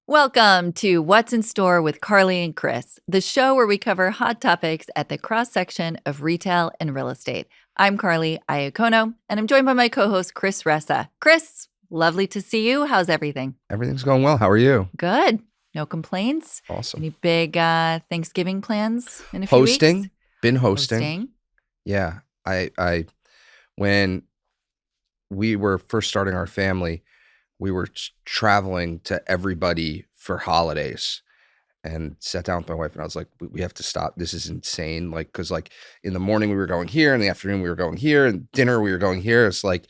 Welcome to What's in Store with Carly and Chris, the show where we cover hot topics at the cross section of retail and real estate. I'm Carly Iacono, and I'm joined by my co-host Chris Ressa. Chris, lovely to see you. How's everything? Everything's going well. How are you? Good. No complaints. Awesome. Any big Thanksgiving plans in a few weeks? Been hosting. Yeah. I when we were first starting our family, we were traveling to everybody for holidays, and sat down with my wife and I was like, we have to stop. This is insane. Like, cause like in the morning we were going here, in the afternoon we were going here, and dinner we were going here. It's like,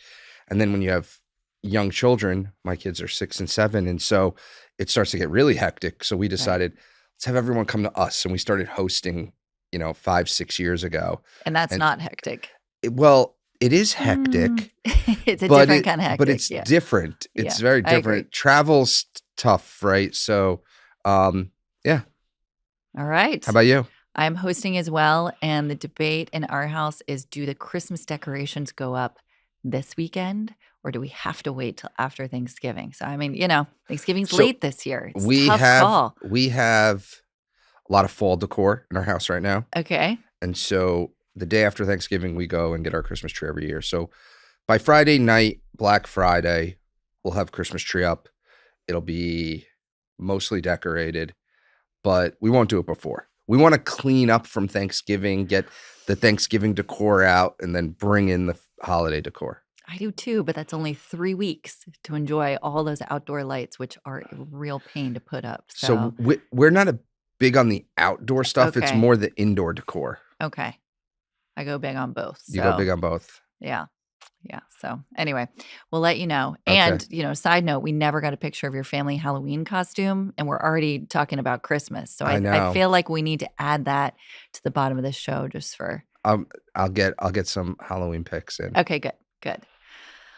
and then when you have young children, my kids are 6 and 7. And so it starts to get really hectic. So we decided, let's have everyone come to us. And we started hosting, 5-6 years ago. And that's not hectic. It is hectic. It's a different kind of hectic. But it's different. It's very different. Travel's tough, right? So, yeah. All right. How about you? I'm hosting as well. And the debate in our house is, do the Christmas decorations go up this weekend, or do we have to wait till after Thanksgiving? So, I mean, Thanksgiving's late this year. It's a tough call. We have a lot of fall decor in our house right now. Okay. And so the day after Thanksgiving, we go and get our Christmas tree every year. So by Friday night, Black Friday, we'll have Christmas tree up. It'll be mostly decorated, but we won't do it before. We want to clean up from Thanksgiving, get the Thanksgiving decor out, and then bring in the holiday decor. I do too, but that's only 3 weeks to enjoy all those outdoor lights, which are a real pain to put up. So we're not big on the outdoor stuff. Okay. It's more the indoor decor. Okay. I go big on both. You go big on both. Yeah. Yeah. So anyway, we'll let you know. Okay. And, side note, we never got a picture of your family Halloween costume, and we're already talking about Christmas. So I feel like we need to add that to the bottom of the show just for. I'll get some Halloween pics in. Okay, good.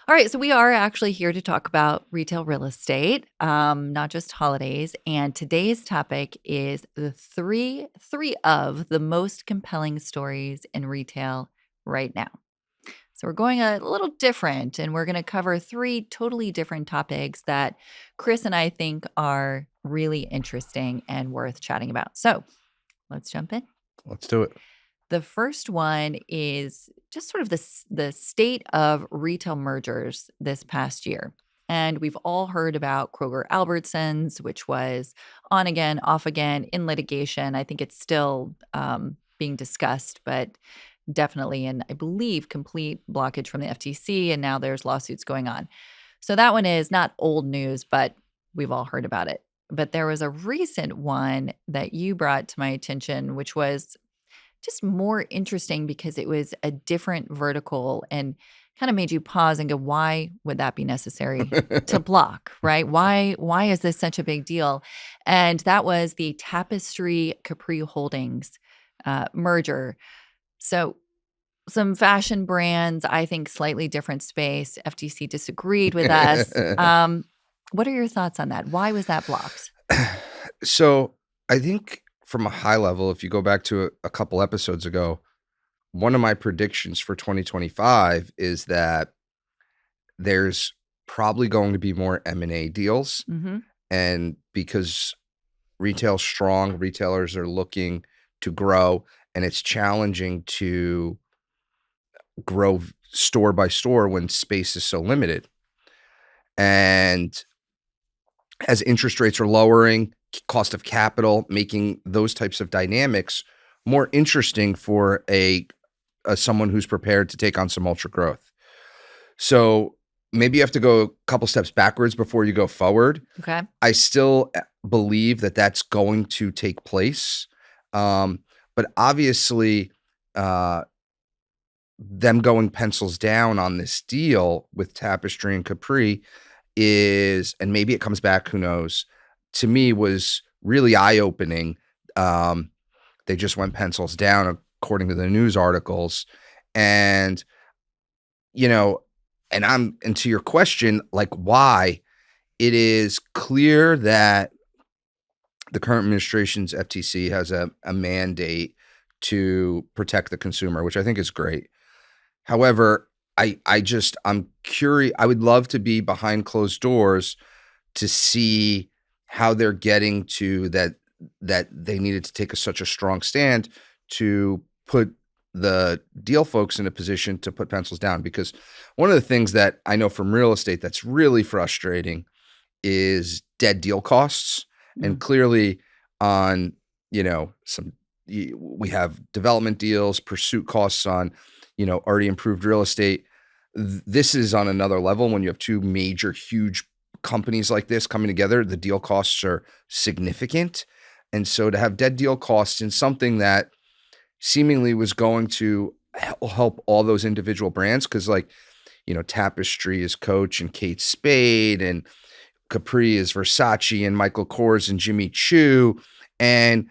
All right, so we are actually here to talk about retail real estate, not just holidays. And today's topic is the three of the most compelling stories in retail right now. So we're going a little different, and we're going to cover 3 totally different topics that Chris and I think are really interesting and worth chatting about. So let's jump in. Let's do it. The first one is just sort of the state of retail mergers this past year. And we've all heard about Kroger Albertsons, which was on again, off again in litigation. I think it's still being discussed, but definitely in, I believe, complete blockage from the FTC. And now there's lawsuits going on. So that one is not old news, but we've all heard about it. But there was a recent one that you brought to my attention, which was just more interesting because it was a different vertical and kind of made you pause and go, why would that be necessary to block, right? Why is this such a big deal? And that was the Tapestry Capri Holdings merger. So some fashion brands, I think slightly different space. FTC disagreed with us. What are your thoughts on that? Why was that blocked? So I think from a high level, if you go back to a couple episodes ago, one of my predictions for 2025 is that there's probably going to be more M&A deals. Mm-hmm. And because retail's strong, retailers are looking to grow, and it's challenging to grow store by store when space is so limited. And as interest rates are lowering, cost of capital, making those types of dynamics more interesting for a someone who's prepared to take on some ultra growth. So maybe you have to go a couple steps backwards before you go forward. Okay. I still believe that that's going to take place. But obviously, them going pencils down on this deal with Tapestry and Capri is, and maybe it comes back, who knows, to me was really eye-opening. They just went pencils down according to the news articles. And, and to your question, like why, it is clear that the current administration's FTC has a mandate to protect the consumer, which I think is great. However, I'm curious. I would love to be behind closed doors to see how they're getting to that they needed to take such a strong stand to put the deal folks in a position to put pencils down. Because one of the things that I know from real estate that's really frustrating is dead deal costs. And clearly on, we have development deals, pursuit costs on, already improved real estate. This is on another level. When you have two major, huge companies like this coming together, the deal costs are significant. And so to have dead deal costs in something that seemingly was going to help all those individual brands, because Tapestry is Coach and Kate Spade, and Capri is Versace, and Michael Kors and Jimmy Choo. And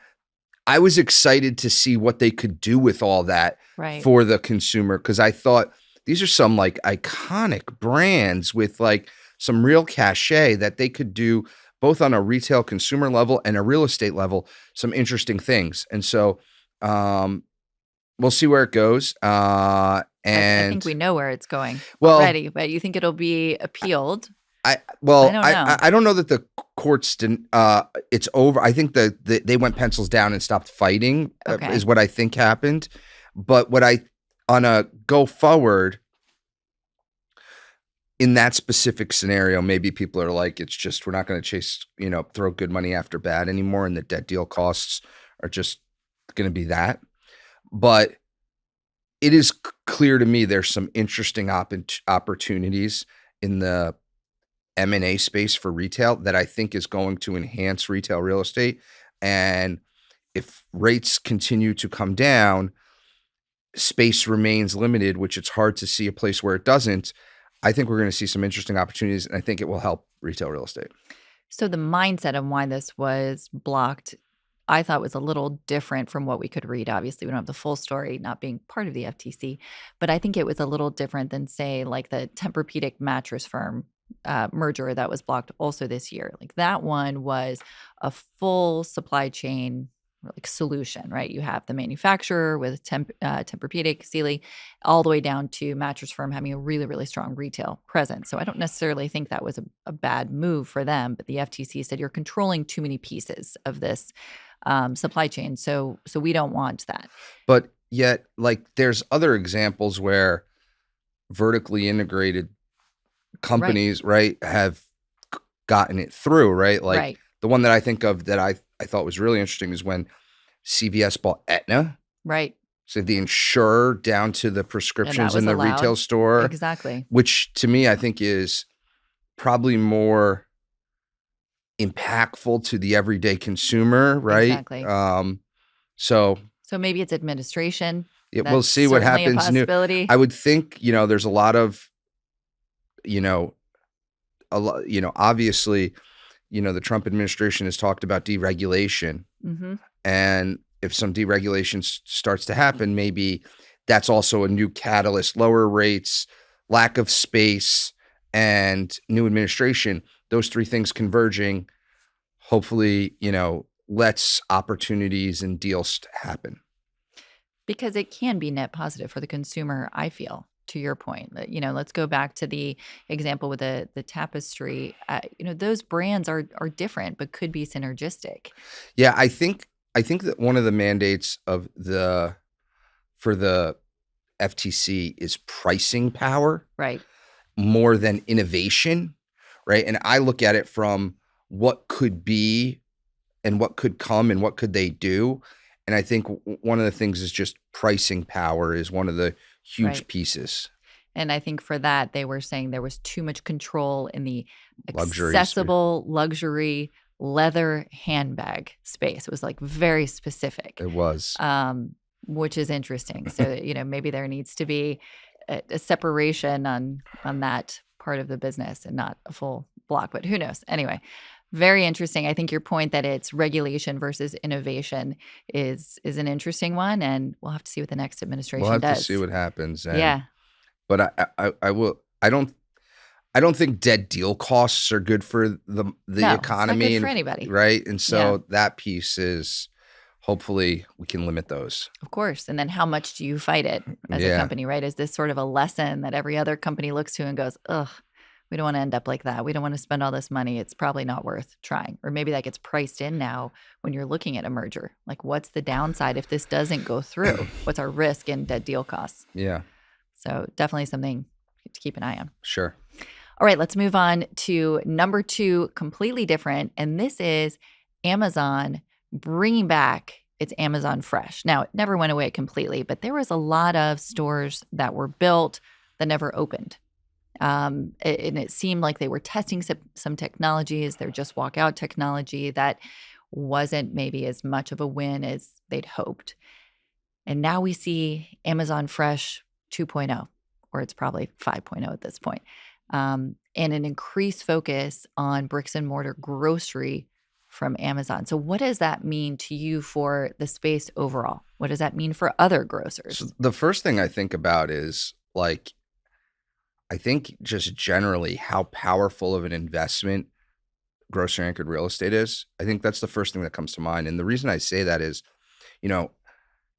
I was excited to see what they could do with all that for the consumer, because I thought these are some iconic brands with some real cachet that they could do both on a retail consumer level and a real estate level, some interesting things. And so we'll see where it goes. I think we know where it's going already, but you think it'll be appealed? I don't know that the courts didn't. It's over. I think they went pencils down and stopped fighting. Is what I think happened. But on a go forward in that specific scenario, maybe people are like, it's just, we're not going to chase, throw good money after bad anymore, and the debt deal costs are just going to be that. But it is clear to me there's some interesting opportunities in the M&A space for retail that I think is going to enhance retail real estate. And if rates continue to come down, space remains limited, which it's hard to see a place where it doesn't. I think we're going to see some interesting opportunities, and I think it will help retail real estate. So the mindset of why this was blocked, I thought, was a little different from what we could read. Obviously, we don't have the full story, not being part of the FTC, but I think it was a little different than, say, the Tempur-Pedic mattress firm merger that was blocked also this year. That one was a full supply chain solution, right? You have the manufacturer with Tempur-Pedic, Sealy, all the way down to mattress firm having a really, really strong retail presence. So I don't necessarily think that was a bad move for them, but the FTC said you're controlling too many pieces of this supply chain. So we don't want that. But yet, there's other examples where vertically integrated companies, right, have gotten it through, right? The one that I think of that I thought was really interesting is when CVS bought Aetna. Right. So the insurer down to the prescriptions in the retail store. Exactly. Which to me, I think is probably more impactful to the everyday consumer, right? Exactly. So maybe it's administration. We'll see what happens. I would think, there's a lot of, obviously, the Trump administration has talked about deregulation. Mm-hmm. And if some deregulation starts to happen, maybe that's also a new catalyst. Lower rates, lack of space, and new administration. Those three things converging, hopefully, lets opportunities and deals happen. Because it can be net positive for the consumer, I feel. To your point, let's go back to the example with the Tapestry. Those brands are different, but could be synergistic. Yeah, I think that one of the mandates for the FTC is pricing power, right, more than innovation, right? And I look at it from what could be, and what could come, and what could they do. And I think one of the things is just pricing power is one of the huge pieces. And I think for that, they were saying there was too much control in the accessible luxury leather handbag space. It was very specific. It was. Which is interesting. So, maybe there needs to be a separation on that part of the business and not a full block, but who knows? Anyway. Very interesting. I think your point that it's regulation versus innovation is an interesting one, and we'll have to see what the next administration does. We'll have to see what happens. Yeah. But I will. I don't think dead deal costs are good for the economy. It's not good for anybody, right? And so that piece is hopefully we can limit those. Of course. And then how much do you fight it as a Yeah, company, right? Is this sort of a lesson that every other company looks to and goes, ugh, we don't want to end up like that. We don't want to spend all this money. It's probably not worth trying. Or maybe that gets priced in now when you're looking at a merger. Like, what's the downside if this doesn't go through? What's our risk in dead deal costs? yeah, So, definitely something to keep an eye on. sure. All right, let's move on to number 2, completely different. And this is Amazon bringing back its Amazon Fresh. Now, it never went away completely, but there was a lot of stores that were built that never opened. And it seemed like they were testing some technologies, their just walk out technology that wasn't maybe as much of a win as they'd hoped. And now we see Amazon Fresh 2.0, or it's probably 5.0 at this point, and an increased focus on bricks and mortar grocery from Amazon. So, what does that mean to you for the space overall? What does that mean for other So grocers? the first thing I think about is like, I think just generally how powerful of an investment grocery anchored real estate is. I think that's the first thing that comes to mind. And the reason I say that is, you know,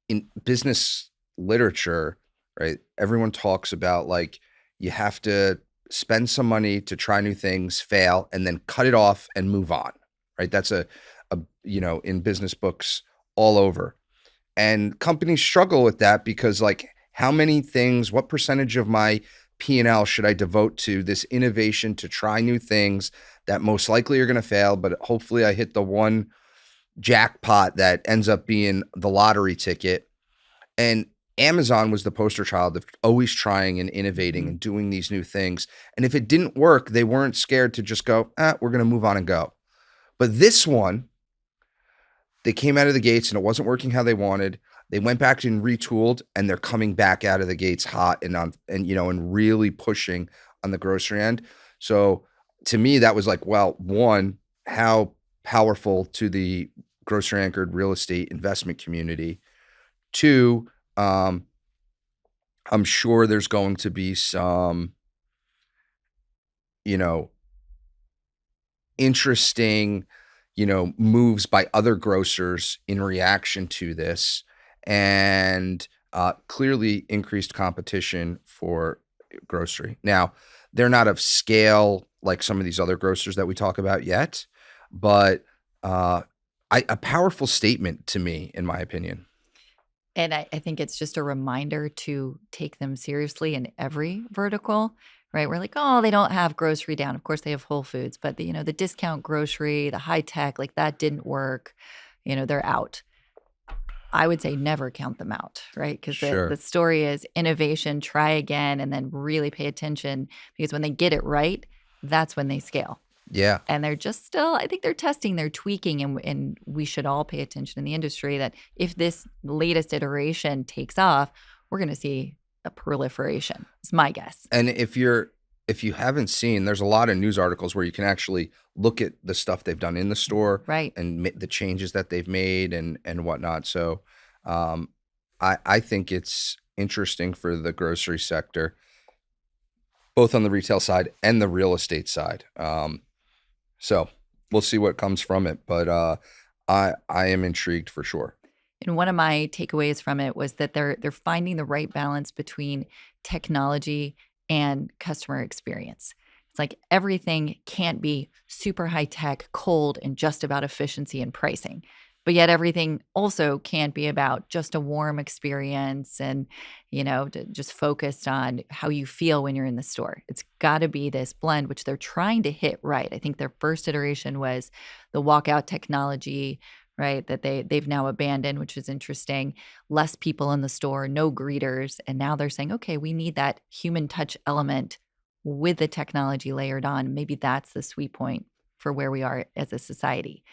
in business literature, right, everyone talks about like you have to spend some money to try new things, fail, and then cut it off and move on. Right. That's in business books all over. And companies struggle with that because like how many things, what percentage of my P&L should I devote to this innovation to try new things that most likely are going to fail, but hopefully I hit the one jackpot that ends up being the lottery ticket. And Amazon was the poster child of always trying and innovating Mhm. and doing these new things. And if it didn't work, they weren't scared to just go, we're going to move on and go. But this one, they came out of the gates and it wasn't working how they wanted. They went back and retooled, and they're coming back out of the gates hot and on and really pushing on the grocery end. So to me, that was like, well, one, how powerful to the grocery anchored real estate investment community. Two, um, I'm sure there's going to be some, you know, interesting, moves by other grocers in reaction to this, and clearly increased competition for grocery. Now, they're not of scale like some of these other grocers that we talk about yet, but uh, a powerful statement to me, in my opinion. And I think it's just a reminder to take them seriously in every vertical, right? We're like, oh, they don't have grocery down. Of course, they have Whole Foods, but the discount grocery, the high tech, like that didn't work. They're out. I would say never count them out, right? Because the Sure. story is innovation, try again, and then really pay attention because when they get it right, that's when they scale. Yeah. And they're just still, I think they're testing, they're tweaking, and we should all pay attention in the industry that if this latest iteration takes off, we're going to see a proliferation. It's my guess. And if you haven't seen, there's a lot of news articles where you can actually look at the stuff they've done in the store Right. and the changes that they've made and whatnot. So, um, I think it's interesting for the grocery sector, both on the retail side and the real estate side. So we'll see what comes from it, but I am intrigued for sure. And one of my takeaways from it was that they're finding the right balance between technology and customer experience. It's like everything can't be super high tech, cold, and just about efficiency and pricing. But yet everything also can't be about just a warm experience and, just focused on how you feel when you're in the store. It's got to be this blend, which they're trying to hit right. I think their first iteration was the walkout technology, right? That they've now abandoned, which is interesting. Less people in the store, no greeters, and now they're saying, okay, we need that human touch element with the technology layered on. Maybe that's the sweet point for where we are as a society.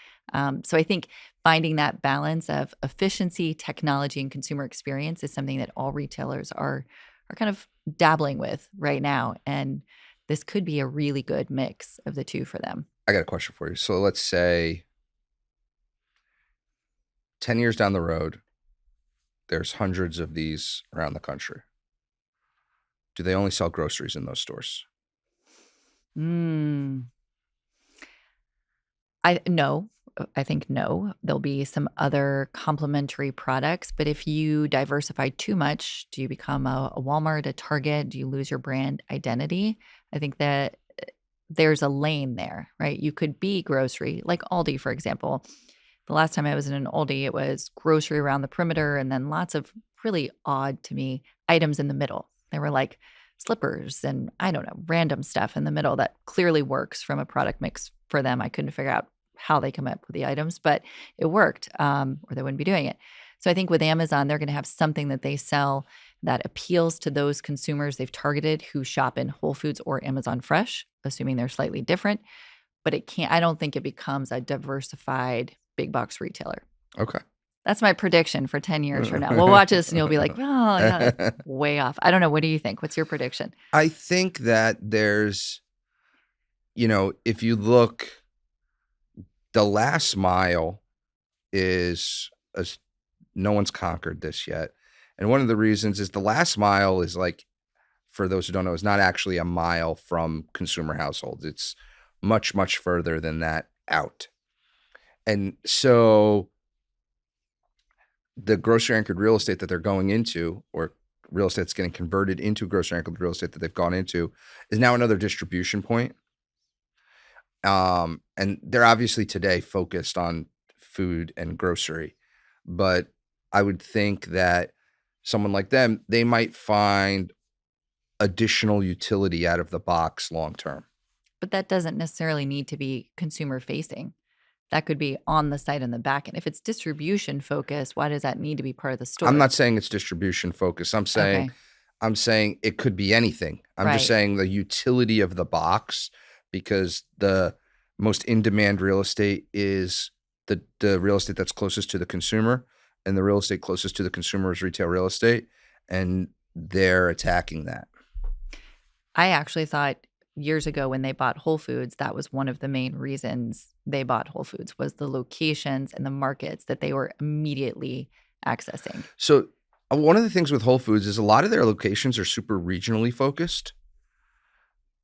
So I think finding that balance of efficiency, technology, and consumer experience is something that all retailers are kind of dabbling with right now, and this could be a really good mix of the two for them. I got a question for you. So let's say 10 years down the road, there's hundreds of these around the country. Do they only sell groceries in those stores? Mm. I no. I think no. There'll be some other complementary products, but if you diversify too much, do you become a Walmart, a Target? Do you lose your brand identity? I think that there's a lane there, right? You could be grocery, like Aldi, for example. The last time I was in an Aldi, it was grocery around the perimeter and then lots of really odd to me items in the middle. They were like slippers and I don't know, random stuff in the middle that clearly works from a product mix for them. I couldn't figure out how they come up with the items, but it worked, or they wouldn't be doing it. So I think with Amazon, they're going to have something that they sell that appeals to those consumers they've targeted who shop in Whole Foods or Amazon Fresh, assuming they're slightly different. But it can't, I don't think it becomes a diversified big box retailer. Okay. That's my prediction for 10 years from now. We'll watch this and you'll be like, oh, yeah, that's way off. I don't know. What do you think? What's your prediction? I think that there's, if you look, the last mile is, no one's conquered this yet. And one of the reasons is the last mile is like, for those who don't know, is not actually a mile from consumer households. It's much, much further than that out. And so the grocery anchored real estate that they're going into, or real estate that's getting converted into grocery anchored real estate that they've gone into, is now another distribution point. And they're obviously today focused on food and grocery, but I would think that someone like them, they might find additional utility out of the box long term. But that doesn't necessarily need to be consumer facing. That could be on the site in the back end. If it's distribution focused, why does that need to be part of the store? I'm not saying it's distribution focused. I'm saying it could be anything. I'm just saying the utility of the box, because the most in-demand real estate is the real estate that's closest to the consumer, and the real estate closest to the consumer is retail real estate, and they're attacking that. I actually thought years ago when they bought Whole Foods, that was one of the main reasons they bought Whole Foods, was the locations and the markets that they were immediately accessing. So one of the things with Whole Foods is a lot of their locations are super regionally focused,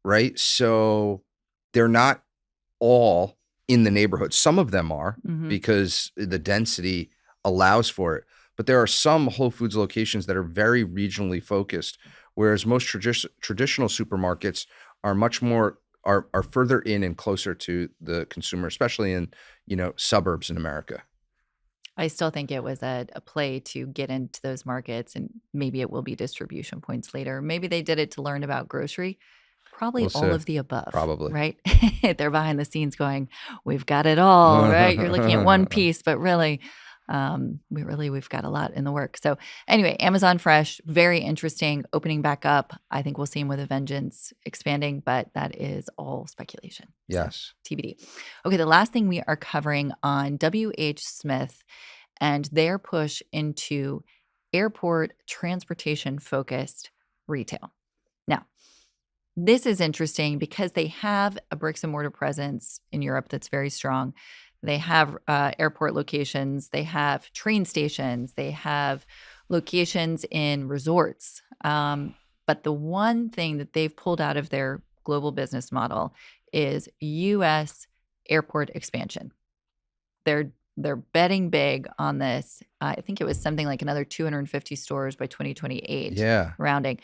right? So they're not all in the neighborhood. Some of them are because the density allows for it. But there are some Whole Foods locations that are very regionally focused, whereas most traditional supermarkets are much more are further in and closer to the consumer, especially in suburbs in America. I still think it was a play to get into those markets, and maybe it will be distribution points later. Maybe they did it to learn about grocery. Probably all of the above. Probably. Right? They're behind the scenes going, we've got it all, right? You're looking at one piece, but really, we've got a lot in the work. So anyway, Amazon Fresh, very interesting, opening back up. I think we'll see them with a vengeance, expanding, but that is all speculation. Yes. So, TBD. Okay, the last thing we are covering on WH Smith and their push into airport transportation focused retail. Now, this is interesting because they have a bricks and mortar presence in Europe that's very strong. They have airport locations. They have train stations. They have locations in resorts. But the one thing that they've pulled out of their global business model is U.S. airport expansion. They're betting big on this. I think it was something like another 250 stores by 2028. Yeah. Rounding.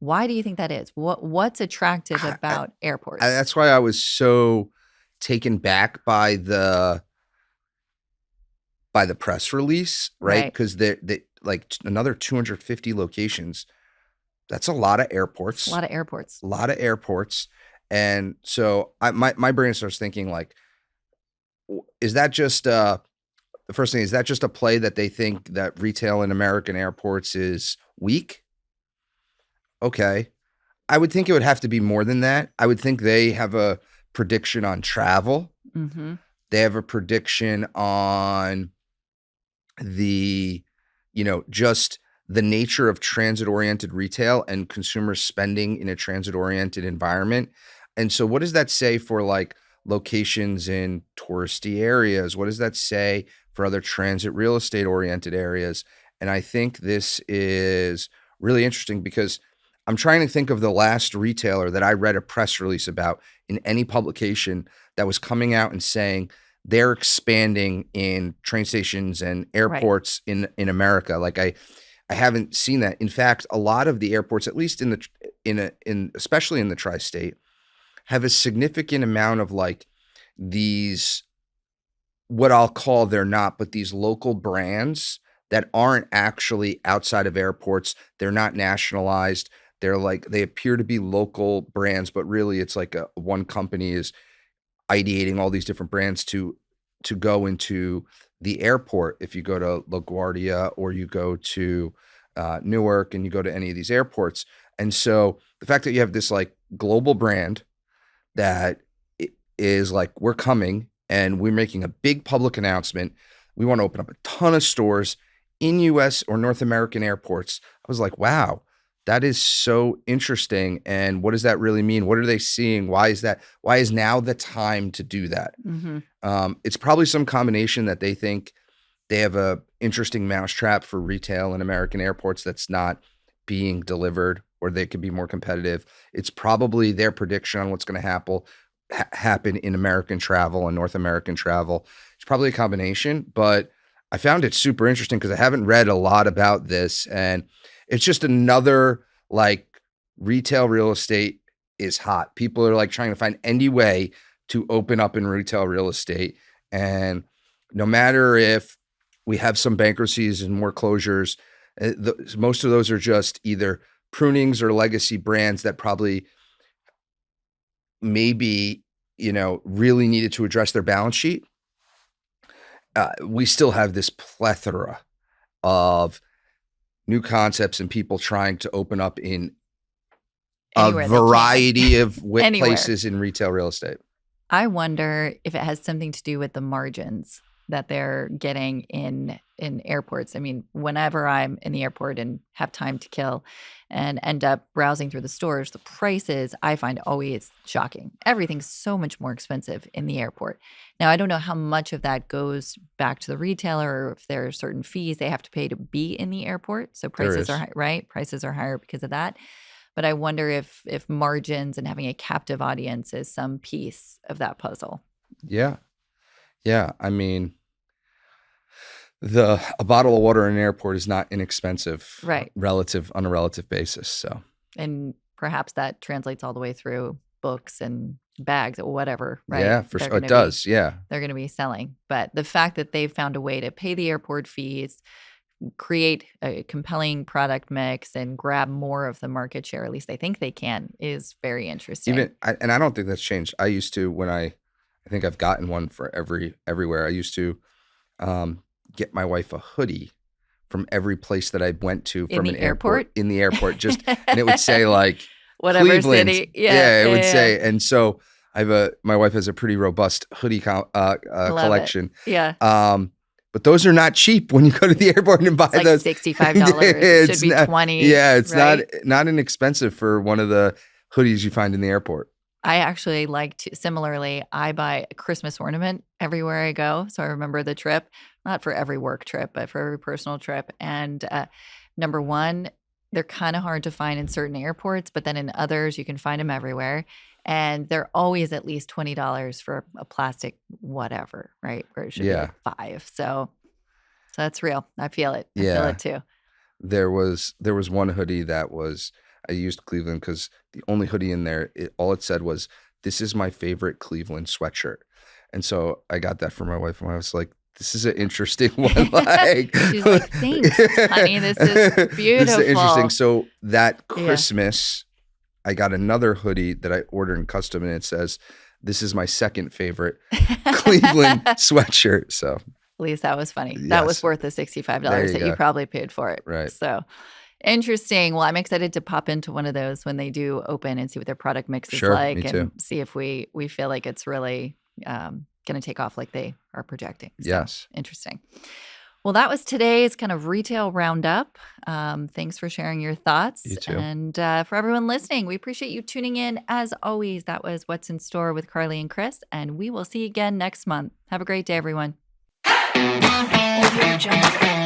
Why do you think that is? What's attractive about airports? That's why I was so taken back by the press release, right? Because they like another 250 locations. That's a lot of airports. A lot of airports. And so my brain starts thinking like, is that just the first thing? Is that just a play that they think that retail in American airports is weak? Okay. I would think it would have to be more than that. I would think they have a prediction on travel. Mm-hmm. They have a prediction on the, just the nature of transit-oriented retail and consumer spending in a transit-oriented environment. And so what does that say for like locations in touristy areas? What does that say for other transit real estate-oriented areas? And I think this is really interesting because I'm trying to think of the last retailer that I read a press release about in any publication that was coming out and saying they're expanding in train stations and Right. airports in America. Like I haven't seen that. In fact, a lot of the airports, at least especially in the tri-state, have a significant amount of like these, what I'll call, they're not, but these local brands that aren't actually outside of airports. They're not nationalized. They're like, they appear to be local brands, but really it's like one company is ideating all these different brands to go into the airport. If you go to LaGuardia or you go to Newark and you go to any of these airports. And so the fact that you have this like global brand that is like, we're coming and we're making a big public announcement. We want to open up a ton of stores in US or North American airports. I was like, wow, that is so interesting. And what does that really mean? What are they seeing? Why is that? Why is now the time to do that? It's probably some combination that they think they have a interesting mousetrap for retail in American airports that's not being delivered, or they could be more competitive. It's probably their prediction on what's going to happen in American travel and North American travel. It's probably a combination, but I found it super interesting because I haven't read a lot about this, and it's just another like retail real estate is hot. People are like trying to find any way to open up in retail real estate. And no matter if we have some bankruptcies and more closures, most of those are just either prunings or legacy brands that probably maybe, really needed to address their balance sheet. We still have this plethora of new concepts and people trying to open up in Anywhere a they can. variety of Anywhere. places in retail real estate. I wonder if it has something to do with the margins that they're getting in airports. I mean, whenever I'm in the airport and have time to kill and end up browsing through the stores, the prices I find always shocking. Everything's so much more expensive in the airport. Now, I don't know how much of that goes back to the retailer or if there are certain fees they have to pay to be in the airport. So prices are high, right? Prices are higher because of that. But I wonder if margins and having a captive audience is some piece of that puzzle. Yeah. Yeah. I mean, a bottle of water in an airport is not inexpensive, right? On a relative basis. So, and perhaps that translates all the way through books and bags or whatever, right? Yeah, for sure. It does. Yeah. They're going to be selling. But the fact that they've found a way to pay the airport fees, create a compelling product mix, and grab more of the market share, at least they think they can, is very interesting. And I don't think that's changed. I used to, when I think I've gotten one for everywhere. I used to get my wife a hoodie from every place that I went to from an airport in the airport, just, and it would say like whatever Cleveland. City. Yeah, it would say. And so my wife has a pretty robust hoodie collection. Yeah. But those are not cheap when you go to the airport and buy it's like those. $65. It should be $20. Yeah, it's right? not inexpensive for one of the hoodies you find in the airport. I actually like to, similarly, I buy a Christmas ornament everywhere I go. So I remember the trip, not for every work trip, but for every personal trip. And number one, they're kind of hard to find in certain airports, but then in others, you can find them everywhere. And they're always at least $20 for a plastic whatever, right? Where it should be like $5. So that's real. I feel it. I feel it too. There was one hoodie that I used Cleveland because the only hoodie in there, all it said was, "This is my favorite Cleveland sweatshirt." And so I got that for my wife, and I was like, this is an interesting one. Like, she's like, "Thanks, honey. This is beautiful." This is interesting. So that Christmas, I got another hoodie that I ordered in custom, and it says, "This is my second favorite Cleveland sweatshirt." So at least that was funny. Yes. That was worth the $65 that you probably paid for it. Right. So interesting. Well, I'm excited to pop into one of those when they do open and see what their product mix is like, and see if we feel like it's really going to take off like they are projecting. So, yes. Interesting. Well, that was today's kind of retail roundup. Thanks for sharing your thoughts. You too. And for everyone listening, we appreciate you tuning in. As always, that was What's in Store with Carly and Chris, and we will see you again next month. Have a great day, everyone. Audio Jungle.